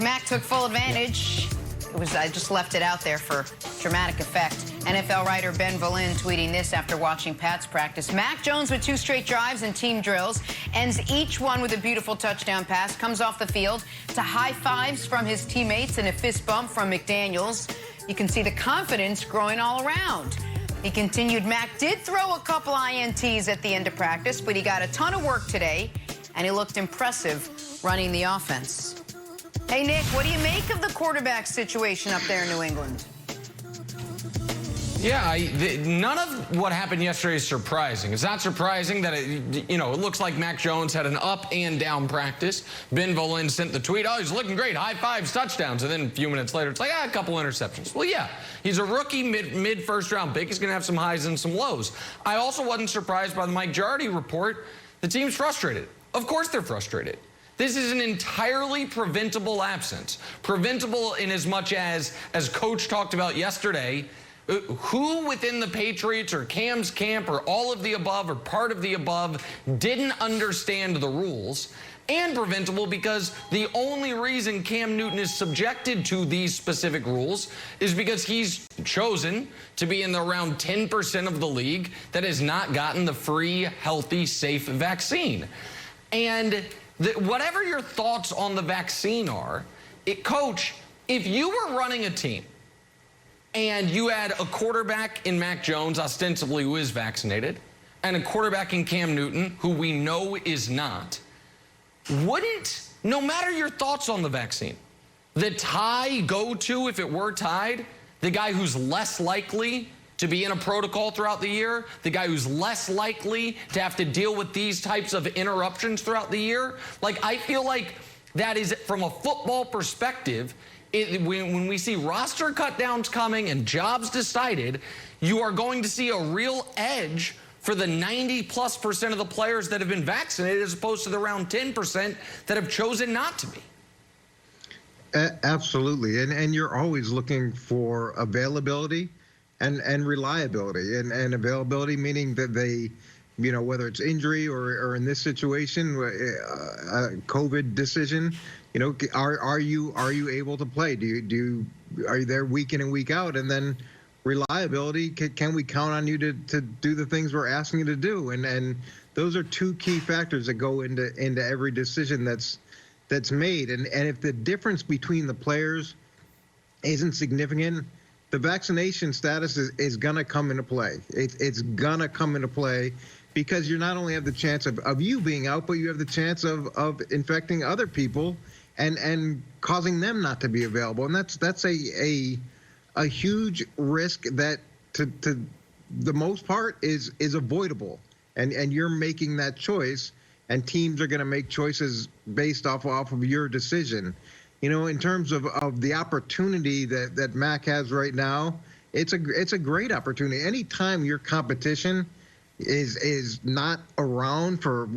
Mac took full advantage. I just left it out there for dramatic effect. NFL writer Ben Volin tweeting this after watching Pat's practice. Mac Jones with 2 straight drives and team drills, ends each one with a beautiful touchdown pass, comes off the field to high fives from his teammates and a fist bump from McDaniels. You can see the confidence growing all around. He continued, Mac did throw a couple INTs at the end of practice, but he got a ton of work today, and he looked impressive running the offense. Hey, Nick, what do you make of the quarterback situation up there in New England? Yeah, none of what happened yesterday is surprising. It's not surprising that, it looks like Mac Jones had an up and down practice. Ben Volin sent the tweet, oh, he's looking great, high fives, touchdowns. And then a few minutes later, it's like, a couple interceptions. Well, yeah, he's a rookie mid-first round pick. He's going to have some highs and some lows. I also wasn't surprised by the Mike Giardi report. The team's frustrated. Of course they're frustrated. This is an entirely preventable absence. Preventable in as much as Coach talked about yesterday, who within the Patriots or Cam's camp or all of the above or part of the above didn't understand the rules, and preventable because the only reason Cam Newton is subjected to these specific rules is because he's chosen to be in the around 10% of the league that has not gotten the free, healthy, safe vaccine. And whatever your thoughts on the vaccine are, Coach, if you were running a team and you had a quarterback in Mac Jones, ostensibly who is vaccinated, and a quarterback in Cam Newton, who we know is not, wouldn't, no matter your thoughts on the vaccine, the tie go to, if it were tied, the guy who's less likely to be in a protocol throughout the year, the guy who's less likely to have to deal with these types of interruptions throughout the year? Like, I feel like that is, from a football perspective, when we see roster cutdowns coming and jobs decided, you are going to see a real edge for the 90+% of the players that have been vaccinated as opposed to the around 10% that have chosen not to be. Absolutely. And you're always looking for availability and reliability. And availability meaning that they, whether it's injury or in this situation, a COVID decision, are you able to play? Are you there week in and week out? And then reliability, can we count on you to do the things we're asking you to do? And those are 2 key factors that go into every decision that's made. And if the difference between the players isn't significant, the vaccination status is going to come into play. It's going to come into play because you not only have the chance of you being out, but you have the chance of infecting other people and causing them not to be available. And that's a huge risk that to the most part is avoidable. And you're making that choice, and teams are going to make choices based off of your decision. In terms of the opportunity that Mac has right now, it's a great opportunity. Anytime your competition is not around for,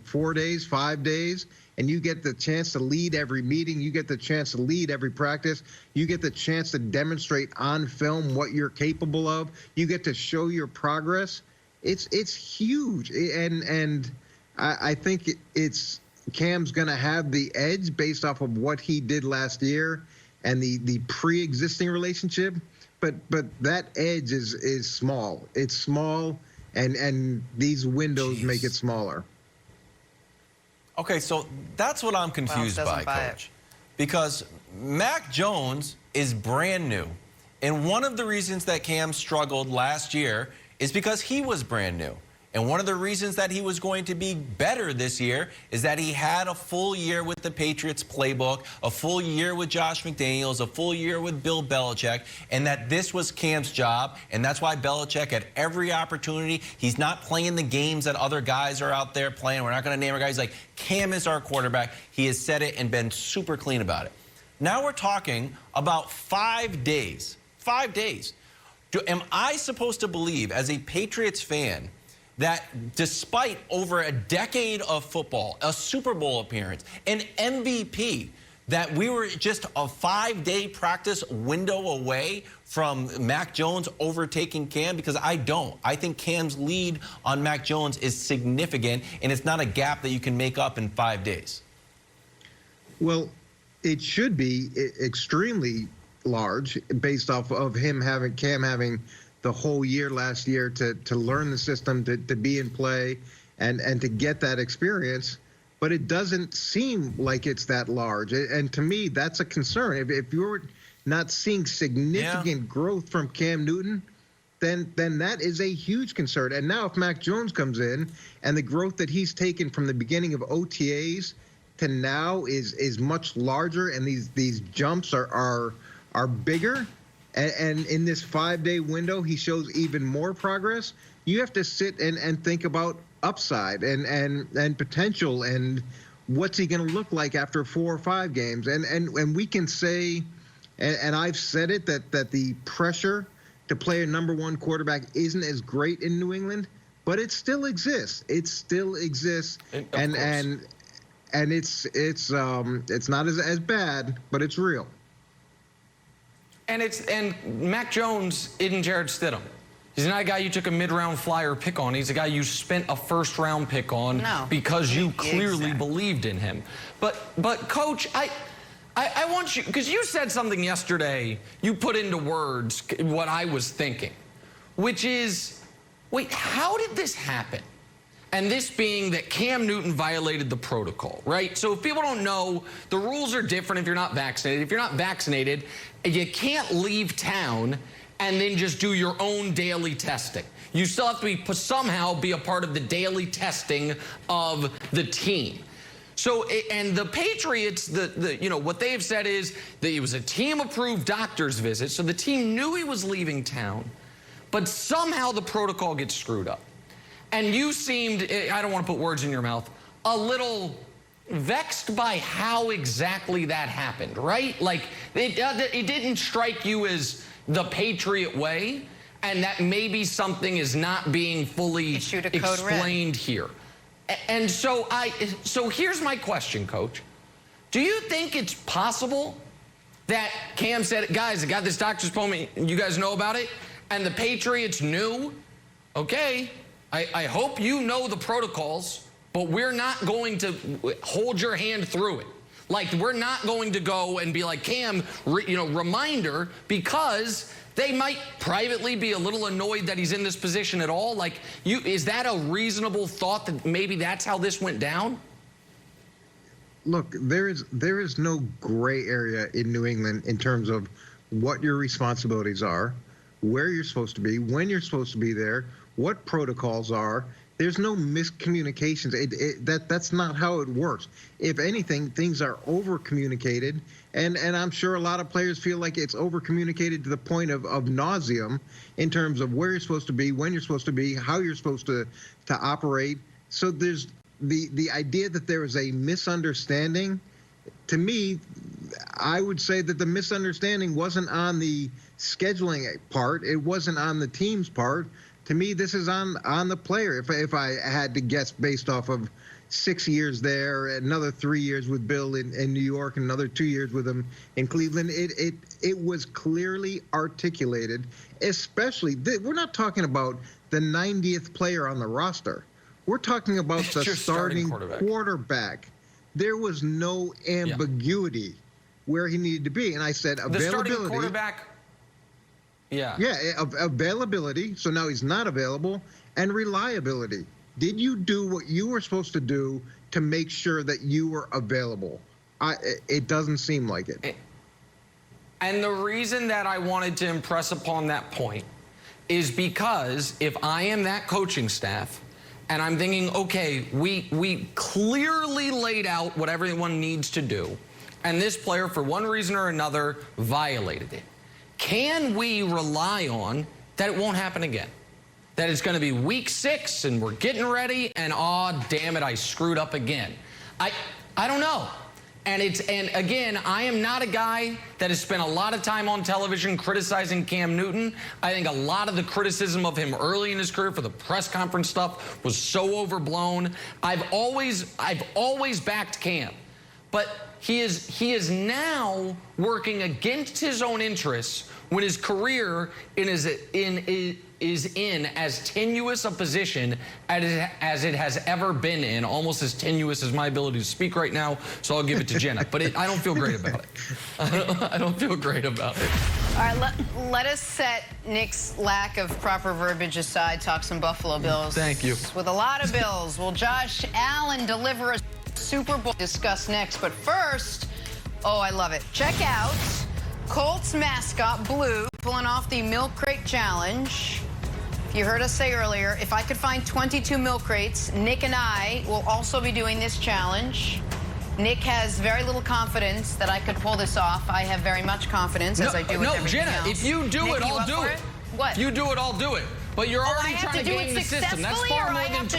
4 days, 5 days, and you get the chance to lead every meeting, you get the chance to lead every practice, you get the chance to demonstrate on film what you're capable of, you get to show your progress, it's huge. And I think Cam's going to have the edge based off of what he did last year and the pre-existing relationship, but that edge is small. It's small, and these windows make it smaller. Okay, so that's what I'm confused by, Coach. Because Mac Jones is brand new. And one of the reasons that Cam struggled last year is because he was brand new. And one of the reasons that he was going to be better this year is that he had a full year with the Patriots playbook, a full year with Josh McDaniels, a full year with Bill Belichick, and that this was Cam's job. And that's why Belichick had every opportunity. He's not playing the games that other guys are out there playing. We're not going to name our guys. Like, Cam is our quarterback. He has said it and been super clean about it. Now we're talking about 5 days. 5 days. Am I supposed to believe, as a Patriots fan, that despite over a decade of football, a Super Bowl appearance, an MVP, that we were just a 5-day practice window away from Mac Jones overtaking Cam? Because I don't. I think Cam's lead on Mac Jones is significant, and it's not a gap that you can make up in 5 days. Well, it should be extremely large based off of Cam having the whole year last year to learn the system, to be in play, and to get that experience. But it doesn't seem like it's that large. And to me, that's a concern. If you're not seeing significant growth from Cam Newton, then that is a huge concern. And now if Mac Jones comes in and the growth that he's taken from the beginning of OTAs to now is much larger, and these jumps are bigger, and in this 5-day window he shows even more progress, you have to sit and think about upside and potential, and what's he going to look like after 4 or 5 games. And we can say, and I've said it, that the pressure to play a #1 quarterback isn't as great in New England, but it still exists. It still exists, and it's not as bad, but it's real. And Mac Jones isn't Jarrett Stidham. He's not a guy you took a mid-round flyer pick on. He's a guy you spent a first-round pick on because you clearly believed in him. But Coach, I want you, because you said something yesterday, you put into words what I was thinking, which is, wait, how did this happen? And this being that Cam Newton violated the protocol, right? So if people don't know, the rules are different if you're not vaccinated. If you're not vaccinated, you can't leave town and then just do your own daily testing. You still have to somehow be a part of the daily testing of the team. So, and the Patriots, what they've said is that it was a team-approved doctor's visit, so the team knew he was leaving town, but somehow the protocol gets screwed up. And you seemed, I don't want to put words in your mouth, a little vexed by how exactly that happened, right? Like, it didn't strike you as the Patriot way, and that maybe something is not being fully explained here. And so here's my question, Coach. Do you think it's possible that Cam said, guys, I got this doctor's appointment, you guys know about it, and the Patriots knew, okay, I hope you know the protocols, but we're not going to hold your hand through it. Like, we're not going to go and be like, Cam, reminder, because they might privately be a little annoyed that he's in this position at all. Like, is that a reasonable thought that maybe that's how this went down? Look, there is no gray area in New England in terms of what your responsibilities are, where you're supposed to be, when you're supposed to be there, what protocols are. There's no miscommunications. That's not how it works. If anything, things are over-communicated, and I'm sure a lot of players feel like it's over-communicated to the point of nauseum in terms of where you're supposed to be, when you're supposed to be, how you're supposed to operate. So there's the idea that there is a misunderstanding. To me, I would say that the misunderstanding wasn't on the scheduling part. It wasn't on the team's part. To me, this is on the player. If I had to guess based off of 6 years there, another 3 years with Bill in New York, and another 2 years with him in Cleveland, it was clearly articulated. Especially, we're not talking about the 90th player on the roster. We're talking about the starting quarterback. There was no ambiguity where he needed to be, and I said availability. The starting quarterback. Yeah, availability, so now he's not available, and reliability. Did you do what you were supposed to do to make sure that you were available? It doesn't seem like it. And the reason that I wanted to impress upon that point is because if I am that coaching staff and I'm thinking, okay, we clearly laid out what everyone needs to do, and this player, for one reason or another, violated it. Can we rely on that it won't happen again? That it's going to be week 6 and we're getting ready and, oh, damn it, I screwed up again. I don't know. And again, I am not a guy that has spent a lot of time on television criticizing Cam Newton. I think a lot of the criticism of him early in his career for the press conference stuff was so overblown. I've always backed Cam. But he is now working against his own interests when his career is is in as tenuous a position as it has ever been in, almost as tenuous as my ability to speak right now, so I'll give it to Jenna. But I don't feel great about it. I don't feel great about it. All right, let us set Nick's lack of proper verbiage aside, talk some Buffalo Bills. Thank you. With a lot of Bills, will Josh Allen deliver a Super Bowl? Discuss next, but first, oh, I love it. Check out Colts mascot, Blue, pulling off the milk crate challenge. You heard us say earlier, if I could find 22 milk crates, Nick and I will also be doing this challenge. Nick has very little confidence that I could pull this off. I have very much confidence, as I do with everything Jenna, else. if you do Nick, it, I'll do it. What? If you do it, I'll do it. But you're already trying to game the system. That's far more than 20.